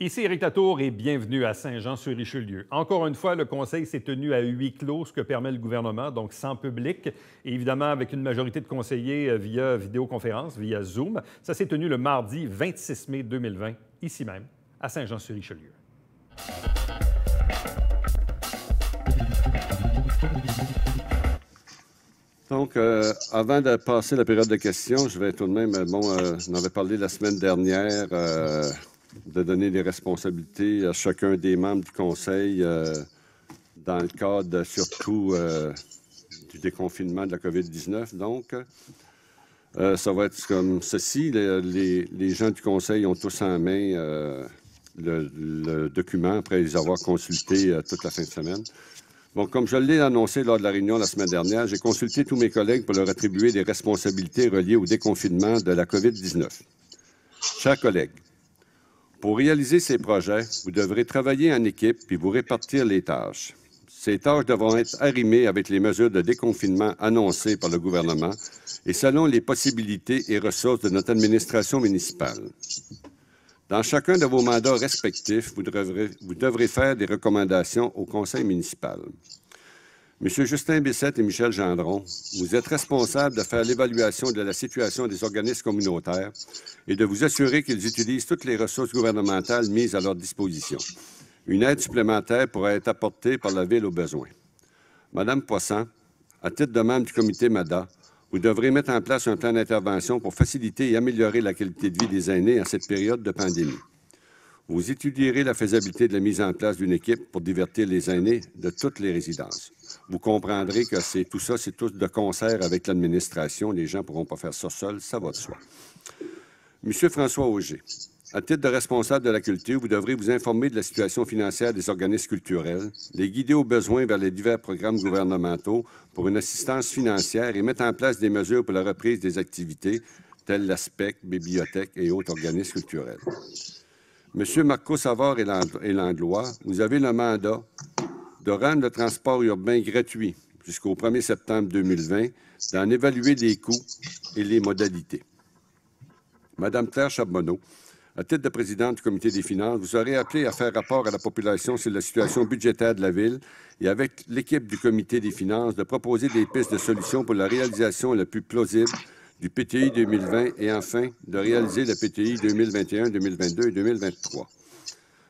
Ici Éric Latour et bienvenue à Saint-Jean-sur-Richelieu. Encore une fois, le Conseil s'est tenu à huis clos, ce que permet le gouvernement, donc sans public, et évidemment avec une majorité de conseillers via vidéoconférence, via Zoom. Ça s'est tenu le mardi 26 mai 2020, ici même, à Saint-Jean-sur-Richelieu. Donc, avant de passer la période de questions, je vais tout de même, on avait parlé la semaine dernière de donner des responsabilités à chacun des membres du Conseil dans le cadre surtout du déconfinement de la COVID-19. Donc, ça va être comme ceci. Les gens du Conseil ont tous en main le document après les avoir consultés toute la fin de semaine. Bon, comme je l'ai annoncé lors de la réunion la semaine dernière, j'ai consulté tous mes collègues pour leur attribuer des responsabilités reliées au déconfinement de la COVID-19. Chers collègues, pour réaliser ces projets, vous devrez travailler en équipe puis vous répartir les tâches. Ces tâches devront être arrimées avec les mesures de déconfinement annoncées par le gouvernement et selon les possibilités et ressources de notre administration municipale. Dans chacun de vos mandats respectifs, vous devrez faire des recommandations au conseil municipal. M. Justin Bissette et Michel Gendron, vous êtes responsables de faire l'évaluation de la situation des organismes communautaires et de vous assurer qu'ils utilisent toutes les ressources gouvernementales mises à leur disposition. Une aide supplémentaire pourra être apportée par la Ville au besoin. Madame Poisson, à titre de membre du comité MADA, vous devrez mettre en place un plan d'intervention pour faciliter et améliorer la qualité de vie des aînés en cette période de pandémie. Vous étudierez la faisabilité de la mise en place d'une équipe pour divertir les aînés de toutes les résidences. Vous comprendrez que c'est tout de concert avec l'administration. Les gens ne pourront pas faire ça seuls, ça va de soi. Monsieur François Auger, à titre de responsable de la culture, vous devrez vous informer de la situation financière des organismes culturels, les guider aux besoins vers les divers programmes gouvernementaux pour une assistance financière et mettre en place des mesures pour la reprise des activités telles l'ASPEC, bibliothèques et autres organismes culturels. Monsieur Marco Savard et Langlois, vous avez le mandat de rendre le transport urbain gratuit jusqu'au 1er septembre 2020, d'en évaluer les coûts et les modalités. Madame Claire Charbonneau, à titre de présidente du comité des finances, vous serez appelée à faire rapport à la population sur la situation budgétaire de la Ville et avec l'équipe du comité des finances de proposer des pistes de solutions pour la réalisation la plus plausible du PTI 2020 et enfin de réaliser le PTI 2021, 2022 et 2023.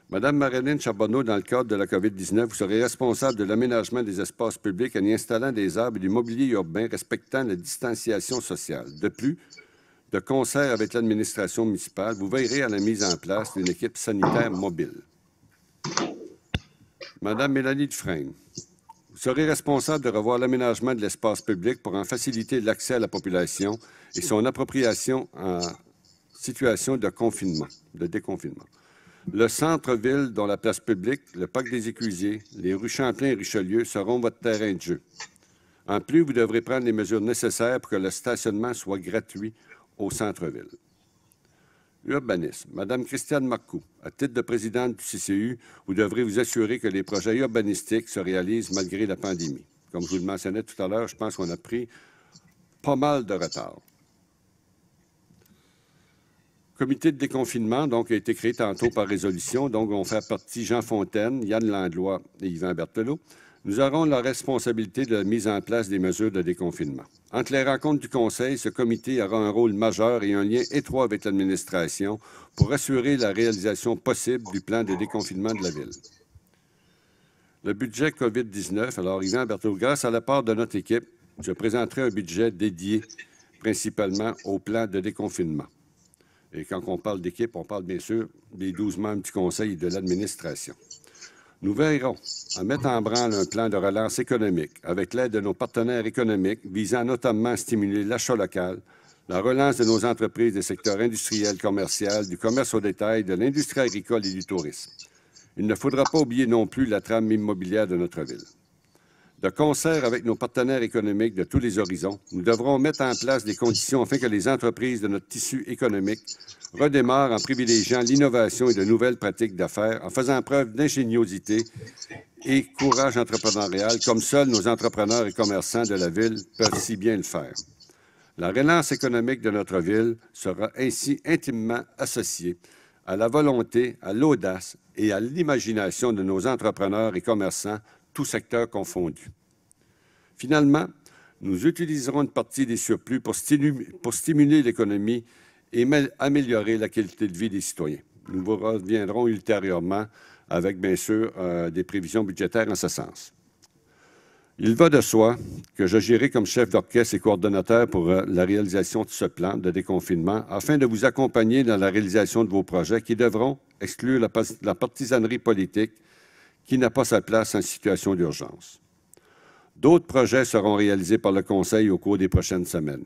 Madame Marilyn Charbonneau, dans le cadre de la COVID-19, vous serez responsable de l'aménagement des espaces publics en y installant des arbres et du mobilier urbain respectant la distanciation sociale. De plus, de concert avec l'administration municipale, vous veillerez à la mise en place d'une équipe sanitaire mobile. Madame Mélanie Dufresne, vous serez responsable de revoir l'aménagement de l'espace public pour en faciliter l'accès à la population et son appropriation en situation de déconfinement. Le centre-ville, dont la place publique, le parc des Écusiers, les rues Champlain et Richelieu seront votre terrain de jeu. En plus, vous devrez prendre les mesures nécessaires pour que le stationnement soit gratuit au centre-ville. Urbanisme. Madame Christiane Marcoux, à titre de présidente du CCU, vous devrez vous assurer que les projets urbanistiques se réalisent malgré la pandémie. Comme je vous le mentionnais tout à l'heure, je pense qu'on a pris pas mal de retard. Le comité de déconfinement donc, a été créé tantôt par résolution, donc vont faire partie Jean Fontaine, Yann Langlois et Yvan Berthelot. Nous aurons la responsabilité de la mise en place des mesures de déconfinement. Entre les rencontres du Conseil, ce comité aura un rôle majeur et un lien étroit avec l'administration pour assurer la réalisation possible du plan de déconfinement de la Ville. Le budget COVID-19, alors Yvan Berthelot, grâce à la part de notre équipe, je présenterai un budget dédié principalement au plan de déconfinement. Et quand on parle d'équipe, on parle bien sûr des 12 membres du Conseil et de l'administration. Nous veillerons à mettre en branle un plan de relance économique avec l'aide de nos partenaires économiques visant notamment à stimuler l'achat local, la relance de nos entreprises des secteurs industriels, commerciaux, du commerce au détail, de l'industrie agricole et du tourisme. Il ne faudra pas oublier non plus la trame immobilière de notre ville. De concert avec nos partenaires économiques de tous les horizons, nous devrons mettre en place des conditions afin que les entreprises de notre tissu économique redémarrent en privilégiant l'innovation et de nouvelles pratiques d'affaires, en faisant preuve d'ingéniosité et courage entrepreneurial, comme seuls nos entrepreneurs et commerçants de la Ville peuvent si bien le faire. La relance économique de notre Ville sera ainsi intimement associée à la volonté, à l'audace et à l'imagination de nos entrepreneurs et commerçants, tous secteurs confondus. Finalement, nous utiliserons une partie des surplus pour stimuler l'économie et améliorer la qualité de vie des citoyens. Nous vous reviendrons ultérieurement avec, bien sûr, des prévisions budgétaires en ce sens. Il va de soi que j'agirai comme chef d'orchestre et coordonnateur pour la réalisation de ce plan de déconfinement afin de vous accompagner dans la réalisation de vos projets qui devront exclure la partisanerie politique qui n'a pas sa place en situation d'urgence. D'autres projets seront réalisés par le Conseil au cours des prochaines semaines.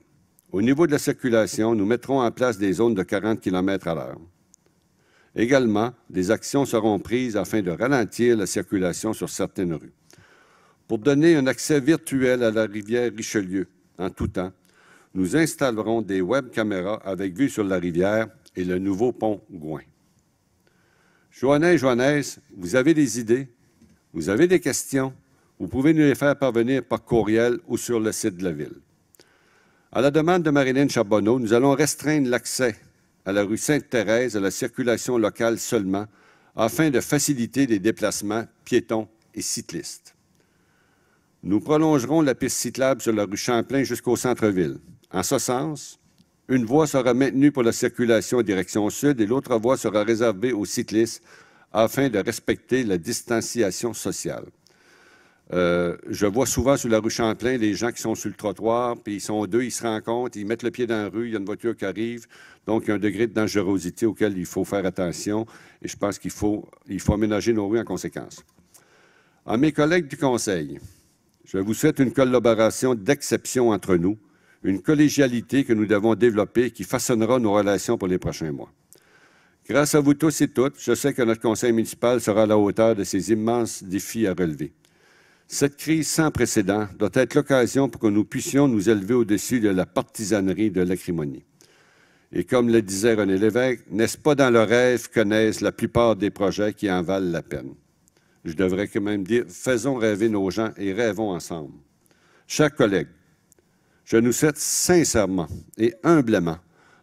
Au niveau de la circulation, nous mettrons en place des zones de 40 km/h. Également, des actions seront prises afin de ralentir la circulation sur certaines rues. Pour donner un accès virtuel à la rivière Richelieu en tout temps, nous installerons des web-caméras avec vue sur la rivière et le nouveau pont Gouin. Joannès, vous avez des idées? Vous avez des questions? Vous pouvez nous les faire parvenir par courriel ou sur le site de la Ville. À la demande de Marilyn Charbonneau, nous allons restreindre l'accès à la rue Sainte-Thérèse à la circulation locale seulement, afin de faciliter les déplacements piétons et cyclistes. Nous prolongerons la piste cyclable sur la rue Champlain jusqu'au centre-ville. En ce sens, une voie sera maintenue pour la circulation en direction sud et l'autre voie sera réservée aux cyclistes afin de respecter la distanciation sociale. Je vois souvent sur la rue Champlain les gens qui sont sur le trottoir, puis ils sont deux, ils se rencontrent, ils mettent le pied dans la rue, il y a une voiture qui arrive. Donc, il y a un degré de dangerosité auquel il faut faire attention et je pense qu'il faut aménager nos rues en conséquence. À mes collègues du Conseil, je vous souhaite une collaboration d'exception entre nous, une collégialité que nous devons développer qui façonnera nos relations pour les prochains mois. Grâce à vous tous et toutes, je sais que notre Conseil municipal sera à la hauteur de ces immenses défis à relever. Cette crise sans précédent doit être l'occasion pour que nous puissions nous élever au-dessus de la partisanerie de l'acrimonie. Et comme le disait René Lévesque, n'est-ce pas dans le rêve que naissent la plupart des projets qui en valent la peine? Je devrais quand même dire, faisons rêver nos gens et rêvons ensemble. Chers collègues, je nous souhaite sincèrement et humblement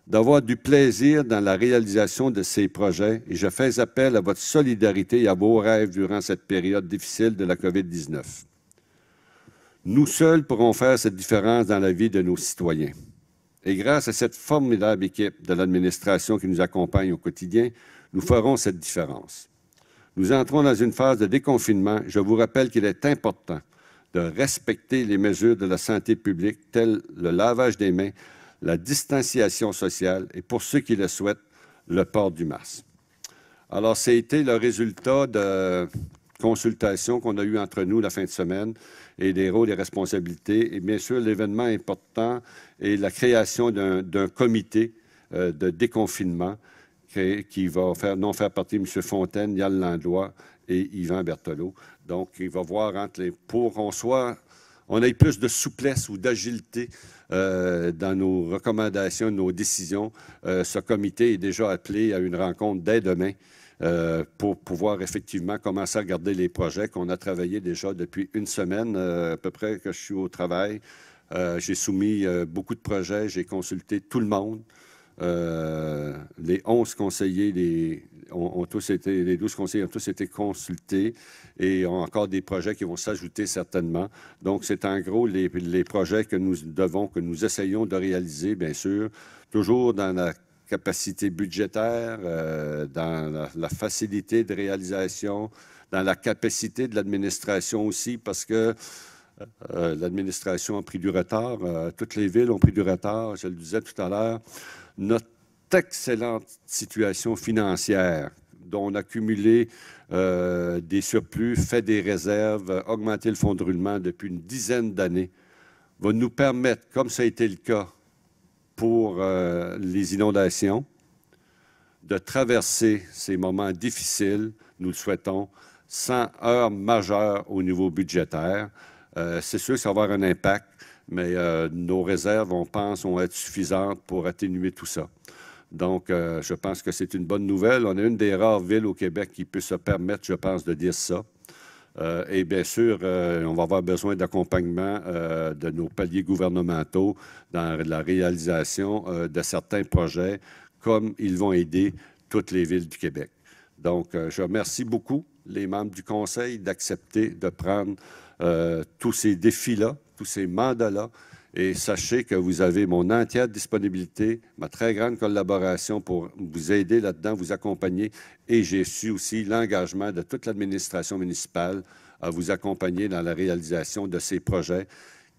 d'avoir du plaisir dans la réalisation de ces projets et je fais appel à votre solidarité et à vos rêves durant cette période difficile de la COVID-19. Nous seuls pourrons faire cette différence dans la vie de nos citoyens. Et grâce à cette formidable équipe de l'administration qui nous accompagne au quotidien, nous ferons cette différence. Nous entrons dans une phase de déconfinement. Je vous rappelle qu'il est important de respecter les mesures de la santé publique telles le lavage des mains, la distanciation sociale et, pour ceux qui le souhaitent, le port du masque. Alors, ça a été le résultat de consultations qu'on a eues entre nous la fin de semaine et des rôles et responsabilités. Et bien sûr, l'événement important est la création d'un comité de déconfinement qui va faire partie de M. Fontaine, Yann Langlois et Yvan Berthelot. Donc, il va voir entre les pour on ait plus de souplesse ou d'agilité dans nos recommandations, nos décisions. Ce comité est déjà appelé à une rencontre dès demain pour pouvoir effectivement commencer à regarder les projets qu'on a travaillés déjà depuis une semaine à peu près que je suis au travail. J'ai soumis beaucoup de projets, j'ai consulté tout le monde. Les 11 conseillers, les 12 conseillers ont tous été consultés et ont encore des projets qui vont s'ajouter certainement. Donc, c'est en gros les projets que nous essayons de réaliser, bien sûr, toujours dans la capacité budgétaire, dans la facilité de réalisation, dans la capacité de l'administration aussi, parce que l'administration a pris du retard, toutes les villes ont pris du retard, je le disais tout à l'heure. Notre excellente situation financière, dont on a cumulé des surplus, fait des réserves, augmenté le fonds de roulement depuis une dizaine d'années, va nous permettre, comme ça a été le cas pour les inondations, de traverser ces moments difficiles, nous le souhaitons, sans heurts majeurs au niveau budgétaire. C'est sûr que ça va avoir un impact, mais nos réserves, on pense, vont être suffisantes pour atténuer tout ça. Donc, je pense que c'est une bonne nouvelle. On est une des rares villes au Québec qui peut se permettre, je pense, de dire ça. Et bien sûr, on va avoir besoin d'accompagnement de nos paliers gouvernementaux dans la réalisation de certains projets, comme ils vont aider toutes les villes du Québec. Donc, je remercie beaucoup les membres du Conseil d'accepter de prendre tous ces défis-là, tous ces mandats-là. Et sachez que vous avez mon entière disponibilité, ma très grande collaboration pour vous aider là-dedans, vous accompagner. Et j'ai su aussi l'engagement de toute l'administration municipale à vous accompagner dans la réalisation de ces projets,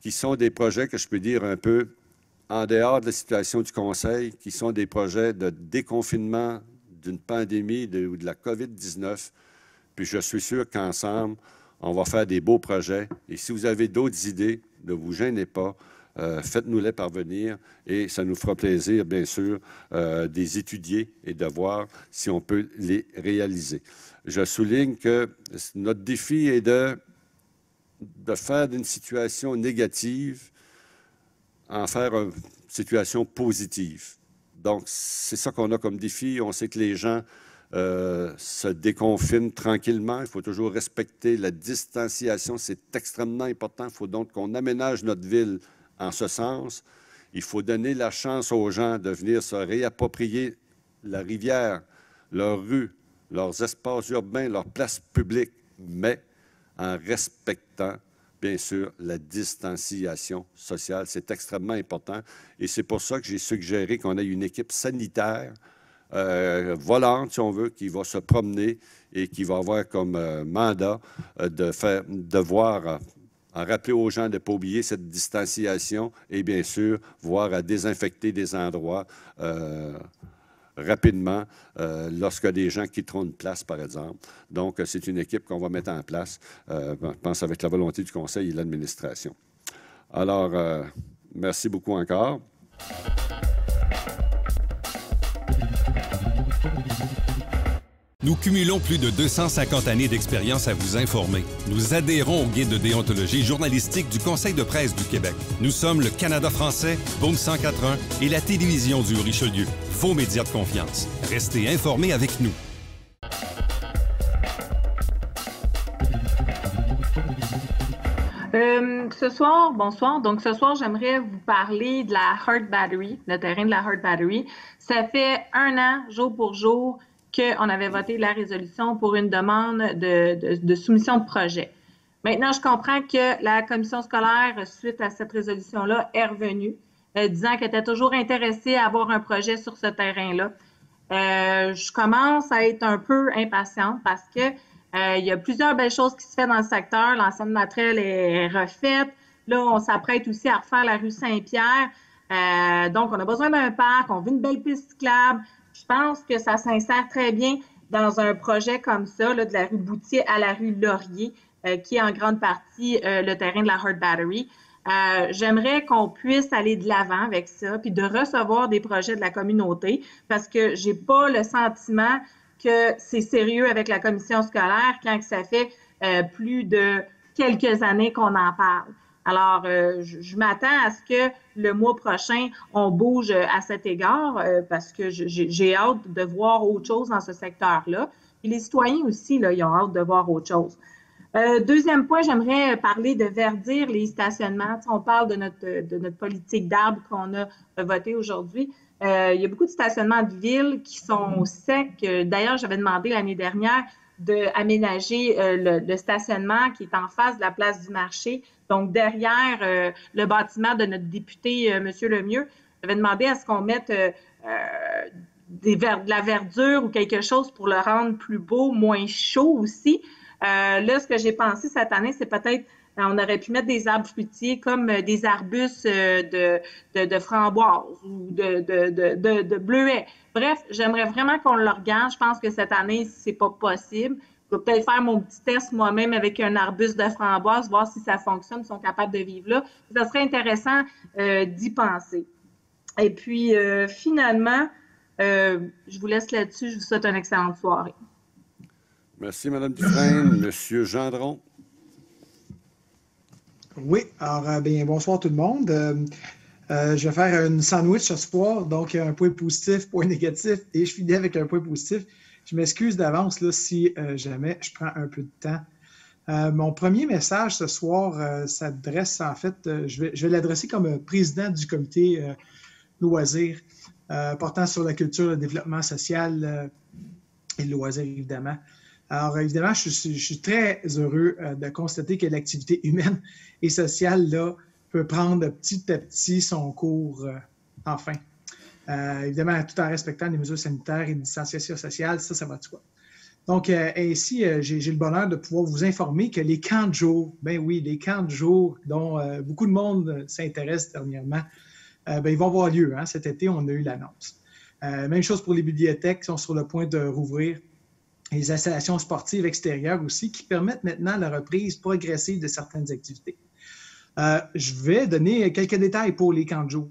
qui sont des projets que je peux dire un peu en dehors de la situation du Conseil, qui sont des projets de déconfinement d'une pandémie ou de la COVID-19. Puis je suis sûr qu'ensemble, on va faire des beaux projets. Et si vous avez d'autres idées, ne vous gênez pas. Faites-nous-les parvenir et ça nous fera plaisir, bien sûr, des étudier et de voir si on peut les réaliser. Je souligne que notre défi est de faire d'une situation négative en faire une situation positive. Donc, c'est ça qu'on a comme défi. On sait que les gens se déconfinent tranquillement. Il faut toujours respecter la distanciation. C'est extrêmement important. Il faut donc qu'on aménage notre ville en ce sens. Il faut donner la chance aux gens de venir se réapproprier la rivière, leurs rues, leurs espaces urbains, leurs places publiques, mais en respectant, bien sûr, la distanciation sociale. C'est extrêmement important. Et c'est pour ça que j'ai suggéré qu'on ait une équipe sanitaire volante, si on veut, qui va se promener et qui va avoir comme mandat de voir, en rappeler aux gens de ne pas oublier cette distanciation et bien sûr, voir à désinfecter des endroits rapidement lorsque des gens quitteront une place, par exemple. Donc, c'est une équipe qu'on va mettre en place, je pense, avec la volonté du Conseil et de l'administration. Alors, merci beaucoup encore. Nous cumulons plus de 250 années d'expérience à vous informer. Nous adhérons au guide de déontologie journalistique du Conseil de presse du Québec. Nous sommes le Canada français, Boom 104.1 et la télévision du Richelieu, vos médias de confiance. Restez informés avec nous. Ce soir, bonsoir. Donc, ce soir, j'aimerais vous parler de la Hart Battery, le terrain de la Hart Battery. Ça fait 1 an, jour pour jour, qu'on avait voté la résolution pour une demande de soumission de projet. Maintenant, je comprends que la commission scolaire, suite à cette résolution-là, est revenue, disant qu'elle était toujours intéressée à avoir un projet sur ce terrain-là. Je commence à être un peu impatiente parce que il y a plusieurs belles choses qui se font dans le secteur. L'ancienne Natrelle est refaite. Là, on s'apprête aussi à refaire la rue Saint-Pierre. Donc, on a besoin d'un parc, on veut une belle piste cyclable. Je pense que ça s'insère très bien dans un projet comme ça, là, de la rue Boutier à la rue Laurier, qui est en grande partie le terrain de la Hart Battery. J'aimerais qu'on puisse aller de l'avant avec ça, puis de recevoir des projets de la communauté, parce que j'ai pas le sentiment que c'est sérieux avec la commission scolaire quand ça fait plus de quelques années qu'on en parle. Alors, je m'attends à ce que le mois prochain, on bouge à cet égard parce que j'ai hâte de voir autre chose dans ce secteur-là. Et les citoyens aussi, là, ils ont hâte de voir autre chose. Deuxième point, j'aimerais parler de verdir les stationnements. Tu sais, on parle de notre politique d'arbres qu'on a votée aujourd'hui. Il y a beaucoup de stationnements de ville qui sont secs. D'ailleurs, j'avais demandé l'année dernière d'aménager le stationnement qui est en face de la place du marché, donc derrière le bâtiment de notre député, M. Lemieux. J'avais demandé à ce qu'on mette de la verdure ou quelque chose pour le rendre plus beau, moins chaud aussi. Là, ce que j'ai pensé cette année, c'est peut-être on aurait pu mettre des arbres fruitiers comme des arbustes de framboises ou de bleuets. Bref, j'aimerais vraiment qu'on le regarde. Je pense que cette année, c'est pas possible. Je vais peut-être faire mon petit test moi-même avec un arbuste de framboise, voir si ça fonctionne, s'ils sont capables de vivre là. Ça serait intéressant d'y penser. Et puis, finalement, je vous laisse là-dessus. Je vous souhaite une excellente soirée. Merci, Mme Dufresne. Monsieur Gendron. Oui, alors, bien, bonsoir tout le monde. Je vais faire une sandwich ce soir, donc un point positif, point négatif, et je finis avec un point positif. Je m'excuse d'avance là, si jamais je prends un peu de temps. Mon premier message ce soir s'adresse, en fait, je vais l'adresser comme président du comité loisirs. portant sur la culture, le développement social et le loisir, évidemment. Alors, évidemment, je suis très heureux de constater que l'activité humaine et sociale, là, peut prendre petit à petit son cours, enfin. Évidemment, tout en respectant les mesures sanitaires et de distanciation sociale, ça va de soi. Donc, ainsi, j'ai le bonheur de pouvoir vous informer que les camps de jour, ben oui, les camps de jour dont beaucoup de monde s'intéresse dernièrement, ils vont avoir lieu. Hein. Cet été, on a eu l'annonce. Même chose pour les bibliothèques qui sont sur le point de rouvrir. Les installations sportives extérieures aussi qui permettent maintenant la reprise progressive de certaines activités. Je vais donner quelques détails pour les camps de jour.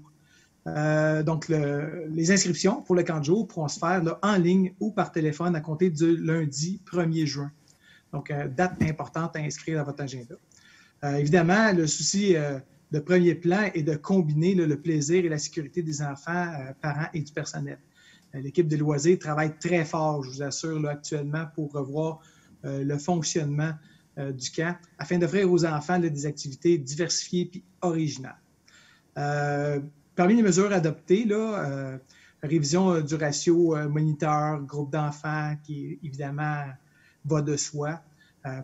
Donc, les inscriptions pour le camp de jour pourront se faire là, en ligne ou par téléphone à compter du lundi 1er juin. Donc, date importante à inscrire dans votre agenda. Évidemment, le souci de premier plan est de combiner le plaisir et la sécurité des enfants, parents et du personnel. L'équipe de loisirs travaille très fort, je vous assure, là, actuellement, pour revoir le fonctionnement du camp afin d'offrir aux enfants là, des activités diversifiées et originales. Parmi les mesures adoptées, là, révision du ratio moniteur, groupe d'enfants, qui évidemment va de soi.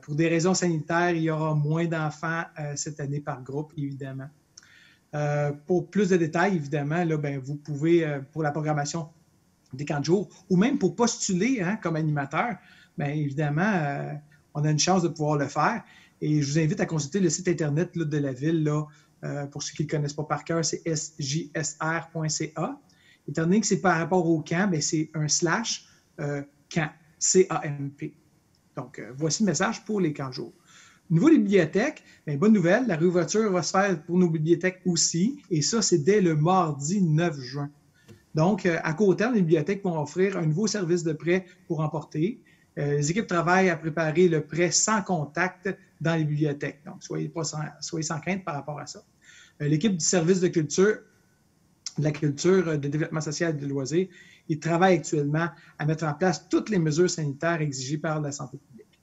Pour des raisons sanitaires, il y aura moins d'enfants cette année par groupe, évidemment. Pour plus de détails, évidemment, là, vous pouvez, pour la programmation des camps de jour, ou même pour postuler comme animateur, évidemment, on a une chance de pouvoir le faire. Et je vous invite à consulter le site Internet là, de la Ville. Là, pour ceux qui ne le connaissent pas par cœur, c'est sjsr.ca. Étant donné que c'est par rapport au camp, c'est un / camp, C-A-M-P. Donc, voici le message pour les camps de jour. Au niveau des bibliothèques, bonne nouvelle, la réouverture va se faire pour nos bibliothèques aussi. Et ça, c'est dès le mardi 9 juin. Donc, à court terme, les bibliothèques vont offrir un nouveau service de prêt pour emporter. Les équipes travaillent à préparer le prêt sans contact dans les bibliothèques. Donc, soyez sans crainte par rapport à ça. L'équipe du service de culture, de développement social et de loisirs, ils travaillent actuellement à mettre en place toutes les mesures sanitaires exigées par la santé publique.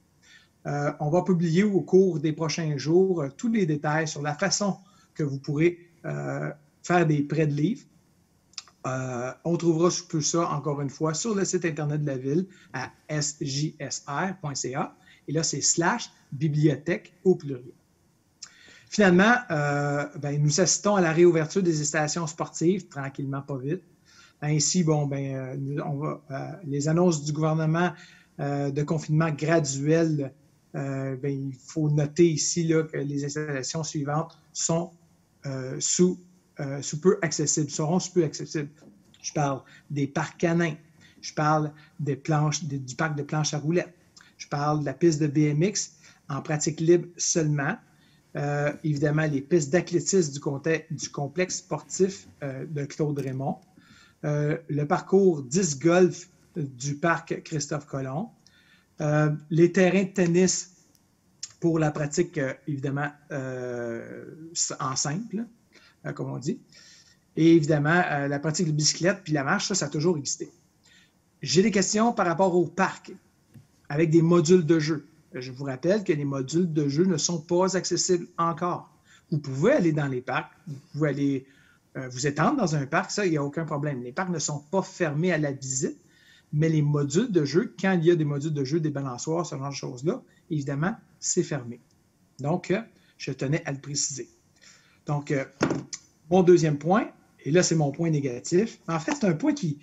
On va publier au cours des prochains jours tous les détails sur la façon que vous pourrez faire des prêts de livres. On trouvera tout ça, encore une fois, sur le site Internet de la Ville à sjsr.ca. Et là, c'est / bibliothèque au pluriel. Finalement, nous assistons à la réouverture des installations sportives, tranquillement, pas vite. Ainsi, les annonces du gouvernement de confinement graduel, il faut noter ici là, que les installations suivantes sont seront sous peu accessibles. Je parle des parcs canins, je parle du parc de planches à roulettes, je parle de la piste de BMX en pratique libre seulement, évidemment les pistes d'athlétisme du complexe sportif de Claude Raymond, le parcours 10 golf du parc Christophe Colomb, les terrains de tennis pour la pratique, évidemment, en simple, comme on dit. Et évidemment, la pratique de bicyclette puis la marche, ça a toujours existé. J'ai des questions par rapport au parc avec des modules de jeu. Je vous rappelle que les modules de jeu ne sont pas accessibles encore. Vous pouvez aller dans les parcs, vous pouvez aller vous étendre dans un parc, ça, il n'y a aucun problème. Les parcs ne sont pas fermés à la visite, mais les modules de jeu, quand il y a des modules de jeu, des balançoires, ce genre de choses-là, évidemment, c'est fermé. Donc, je tenais à le préciser. Donc, mon deuxième point, et là, c'est mon point négatif. En fait, c'est un point qui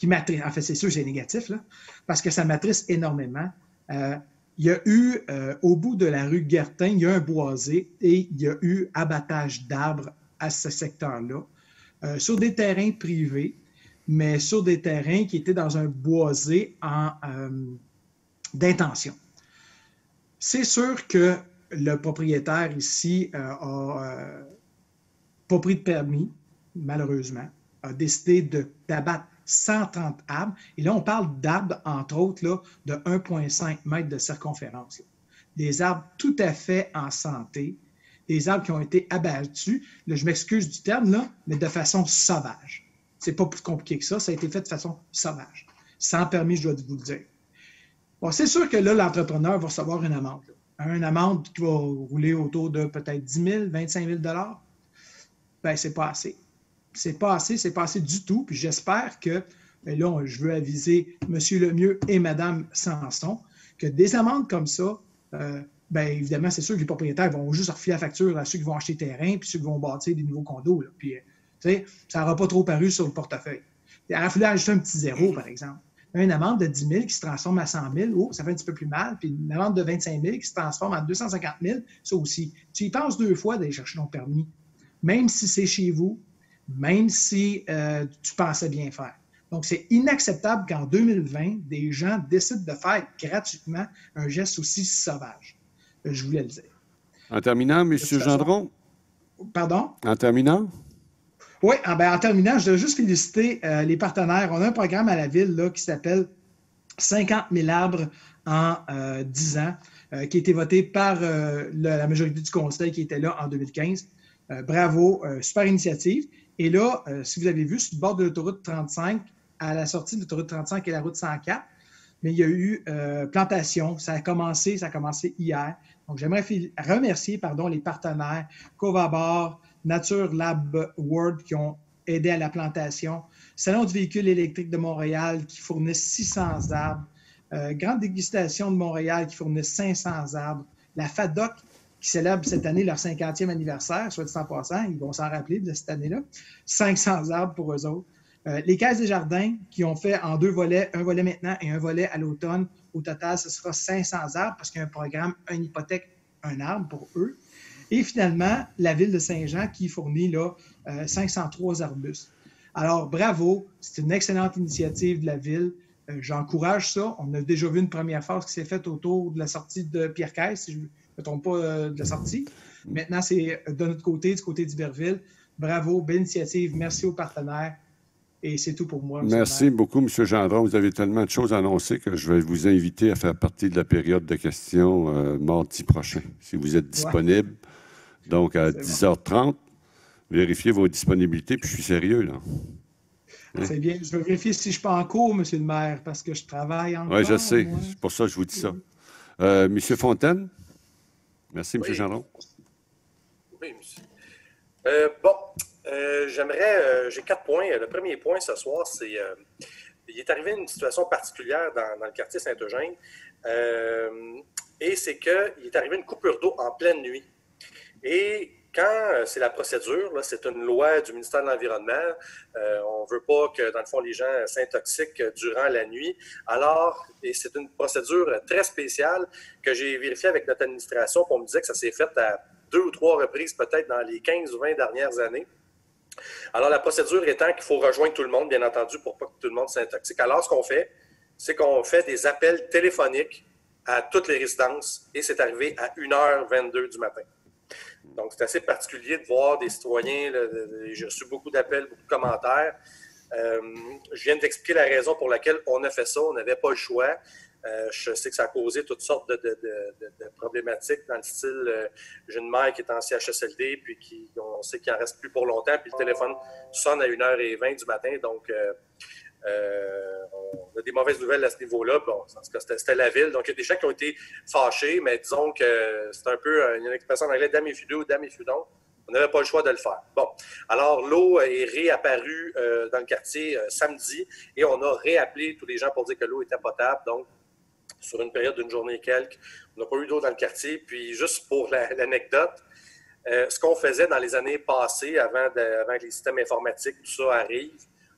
m'attriste. En fait, c'est sûr que c'est négatif, là, parce que ça m'attriste énormément. Il y a eu, au bout de la rue Guertin, il y a un boisé et il y a eu abattage d'arbres à ce secteur-là, sur des terrains privés, mais sur des terrains qui étaient dans un boisé d'intention. C'est sûr que le propriétaire ici n'a pas pris de permis, malheureusement, a décidé d'abattre 130 arbres. Et là, on parle d'arbres, entre autres, là, de 1,5 mètre de circonférence. Là. Des arbres tout à fait en santé, des arbres qui ont été abattus. Là, je m'excuse du terme, là, mais de façon sauvage. C'est pas plus compliqué que ça. Ça a été fait de façon sauvage. Sans permis, je dois vous le dire. Bon, c'est sûr que là, l'entrepreneur va recevoir une amende. Là. Une amende qui va rouler autour de peut-être 10 000, 25 000 $. Ben, c'est pas assez. c'est pas assez du tout. Puis j'espère que, là, je veux aviser M. Lemieux et Mme Sanson que des amendes comme ça, bien évidemment, c'est sûr que les propriétaires vont juste refiler la facture à ceux qui vont acheter terrain puis ceux qui vont bâtir des nouveaux condos. Là. Puis, tu sais, ça n'aura pas trop paru sur le portefeuille. Il aurait fallu ajouter un petit zéro, par exemple. Une amende de 10 000 qui se transforme à 100 000, ça fait un petit peu plus mal. Puis une amende de 25 000 qui se transforme en 250 000, ça aussi. Tu y penses 2 fois d'aller chercher ton permis, même si c'est chez vous, même si tu pensais bien faire. Donc, c'est inacceptable qu'en 2020, des gens décident de faire gratuitement un geste aussi sauvage. Je voulais le dire. En terminant, M. Gendron? Pardon? En terminant? Oui, en terminant, je dois juste féliciter les partenaires. On a un programme à la Ville là, qui s'appelle 50 000 arbres en 10 ans, qui a été voté par la majorité du Conseil qui était là en 2015. Bravo, super initiative. Et là, si vous avez vu, sur le bord de l'autoroute 35, à la sortie de l'autoroute 35 et la route 104, mais il y a eu plantation. Ça a commencé hier. Donc, j'aimerais remercier les partenaires Covabor, Nature Lab World qui ont aidé à la plantation, Salon du véhicule électrique de Montréal qui fournit 600 arbres, Grande dégustation de Montréal qui fournit 500 arbres, la FADOC qui célèbre cette année leur 50e anniversaire, soit dit en passant, ils vont s'en rappeler de cette année-là, 500 arbres pour eux autres. Les Caisses des Jardins qui ont fait en 2 volets, un volet maintenant et un volet à l'automne. Au total, ce sera 500 arbres parce qu'il y a un programme, une hypothèque, un arbre pour eux. Et finalement, la Ville de Saint-Jean qui fournit là, 503 arbustes. Alors, bravo, c'est une excellente initiative de la Ville. J'encourage ça. On a déjà vu une première phase qui s'est faite autour de la sortie de Pierre-Caisse, si je ne me trompe pas de la sortie. Maintenant, c'est de notre côté, du côté d'Iberville. Bravo, belle initiative. Merci aux partenaires. Et c'est tout pour moi. Merci beaucoup, M. Gendron. Vous avez tellement de choses à annoncer que je vais vous inviter à faire partie de la période de questions mardi prochain, si vous êtes disponible. Ouais. Donc, à 10h30, vérifiez vos disponibilités, puis je suis sérieux, là. Hein? C'est bien. Je vais vérifier si je suis pas en cours, M. le maire, parce que je travaille encore. Oui, je sais. Moi. C'est pour ça que je vous dis ça. M. Fontaine? Merci, M. Gendron. Oui, monsieur. J'ai 4 points. Le premier point ce soir, c'est il est arrivé une situation particulière dans le quartier Saint-Eugène, et c'est qu'il est arrivé une coupure d'eau en pleine nuit. Et quand c'est la procédure, là, c'est une loi du ministère de l'Environnement, on ne veut pas que, dans le fond, les gens s'intoxiquent durant la nuit. Alors, et c'est une procédure très spéciale que j'ai vérifiée avec notre administration, puis on me disait que ça s'est fait à 2 ou 3 reprises, peut-être dans les 15 ou 20 dernières années. Alors, la procédure étant qu'il faut rejoindre tout le monde, bien entendu, pour pas que tout le monde s'intoxique. Alors, ce qu'on fait, c'est qu'on fait des appels téléphoniques à toutes les résidences et c'est arrivé à 1h22 du matin. Donc, c'est assez particulier de voir des citoyens, j'ai reçu beaucoup d'appels, beaucoup de commentaires. Je viens d'expliquer la raison pour laquelle on a fait ça, on n'avait pas le choix. Je sais que ça a causé toutes sortes de problématiques dans le style j'ai une mère qui est en CHSLD, puis on sait qu'il n'en reste plus pour longtemps, puis le téléphone sonne à 1h20 du matin, donc on a des mauvaises nouvelles à ce niveau-là. Bon, en tout cas, c'était la ville, donc il y a des gens qui ont été fâchés, mais disons que c'est un peu une expression en anglais, damn if you do, damn if you don't. On n'avait pas le choix de le faire. Bon, alors l'eau est réapparue dans le quartier samedi, et on a réappelé tous les gens pour dire que l'eau était potable, donc sur une période d'une journée et quelques. On n'a pas eu d'eau dans le quartier. Puis, juste pour l'anecdote, ce qu'on faisait dans les années passées, avant que les systèmes informatiques, tout ça arrive,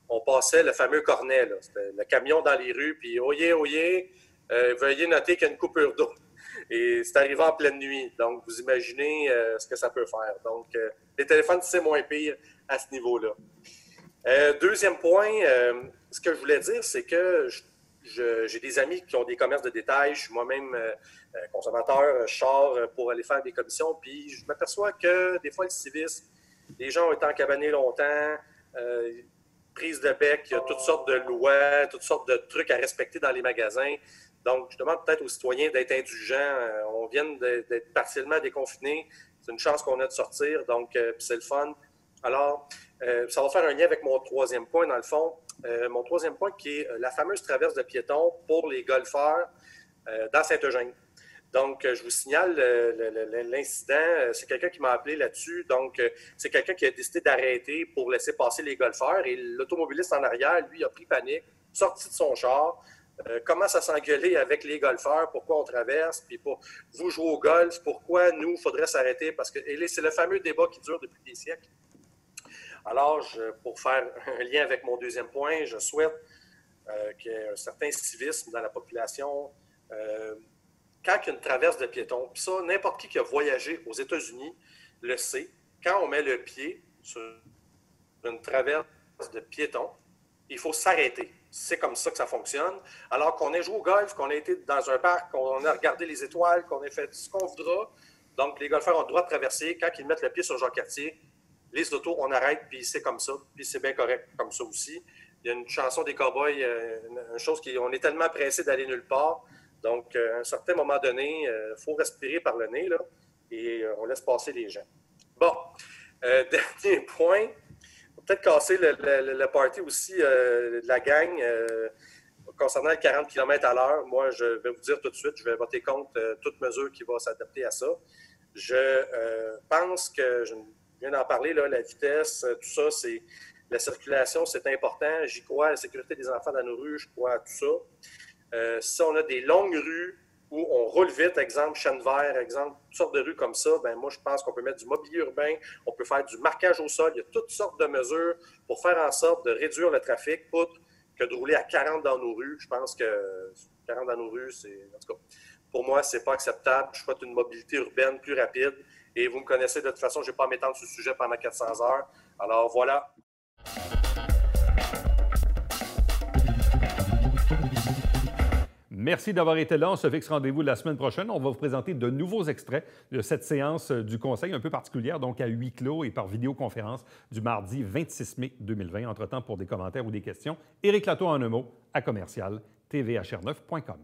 on passait le fameux cornet, là. C'était le camion dans les rues, puis « Oyez, veuillez noter qu'il y a une coupure d'eau. » Et c'est arrivé en pleine nuit. Donc, vous imaginez ce que ça peut faire. Donc, les téléphones, c'est moins pire à ce niveau-là. Deuxième point, ce que je voulais dire, c'est que j'ai des amis qui ont des commerces de détail. Je suis moi-même consommateur, je sors pour aller faire des commissions. Puis je m'aperçois que des fois, le civisme, les gens ont été encabanés longtemps, prise de bec, il y a toutes sortes de lois, toutes sortes de trucs à respecter dans les magasins. Donc, je demande peut-être aux citoyens d'être indulgents. On vient d'être partiellement déconfinés. C'est une chance qu'on a de sortir, donc c'est le fun. Alors, ça va faire un lien avec mon troisième point, dans le fond. Mon troisième point qui est la fameuse traverse de piétons pour les golfeurs dans Saint-Eugène. Donc, je vous signale l'incident. C'est quelqu'un qui m'a appelé là-dessus. Donc, c'est quelqu'un qui a décidé d'arrêter pour laisser passer les golfeurs. Et l'automobiliste en arrière, lui, a pris panique, sorti de son char, commence à s'engueuler avec les golfeurs. Pourquoi on traverse? Puis vous jouez au golf. Pourquoi nous, il faudrait s'arrêter? Parce que c'est le fameux débat qui dure depuis des siècles. Alors, pour faire un lien avec mon deuxième point, je souhaite qu'il y ait un certain civisme dans la population. Quand il y a une traverse de piétons, puis ça, n'importe qui a voyagé aux États-Unis le sait, quand on met le pied sur une traverse de piétons, il faut s'arrêter. C'est comme ça que ça fonctionne. Alors qu'on ait joué au golf, qu'on ait été dans un parc, qu'on ait regardé les étoiles, qu'on ait fait ce qu'on voudra, donc les golfeurs ont le droit de traverser. Quand ils mettent le pied sur Jacques-Cartier, les autos, on arrête, puis c'est comme ça. Puis c'est bien correct comme ça aussi. Il y a une chanson des Cowboys, une chose on est tellement pressé d'aller nulle part. Donc, à un certain moment donné, il faut respirer par le nez, là, et on laisse passer les gens. Bon, dernier point, on va peut-être casser le party aussi de la gang concernant le 40 km/h. Moi, je vais vous dire tout de suite, je vais voter contre toute mesure qui va s'adapter à ça. Je pense que, je viens d'en parler, là, la vitesse, tout ça, c'est la circulation, c'est important. J'y crois, la sécurité des enfants dans nos rues, je crois à tout ça. Si on a des longues rues où on roule vite, exemple chêne vert, exemple, toutes sortes de rues comme ça, ben moi, je pense qu'on peut mettre du mobilier urbain, on peut faire du marquage au sol. Il y a toutes sortes de mesures pour faire en sorte de réduire le trafic, outre que de rouler à 40 dans nos rues. Je pense que 40 dans nos rues, c'est, en tout cas, pour moi, c'est pas acceptable. Je souhaite une mobilité urbaine plus rapide. Et vous me connaissez, de toute façon, je ne vais pas m'étendre sur ce sujet pendant 400 heures. Alors, voilà. Merci d'avoir été là. On se fixe rendez-vous la semaine prochaine. On va vous présenter de nouveaux extraits de cette séance du Conseil un peu particulière, donc à huis clos et par vidéoconférence du mardi 26 mai 2020. Entre-temps, pour des commentaires ou des questions, Éric Lato en un mot à commercial tvhr9.com.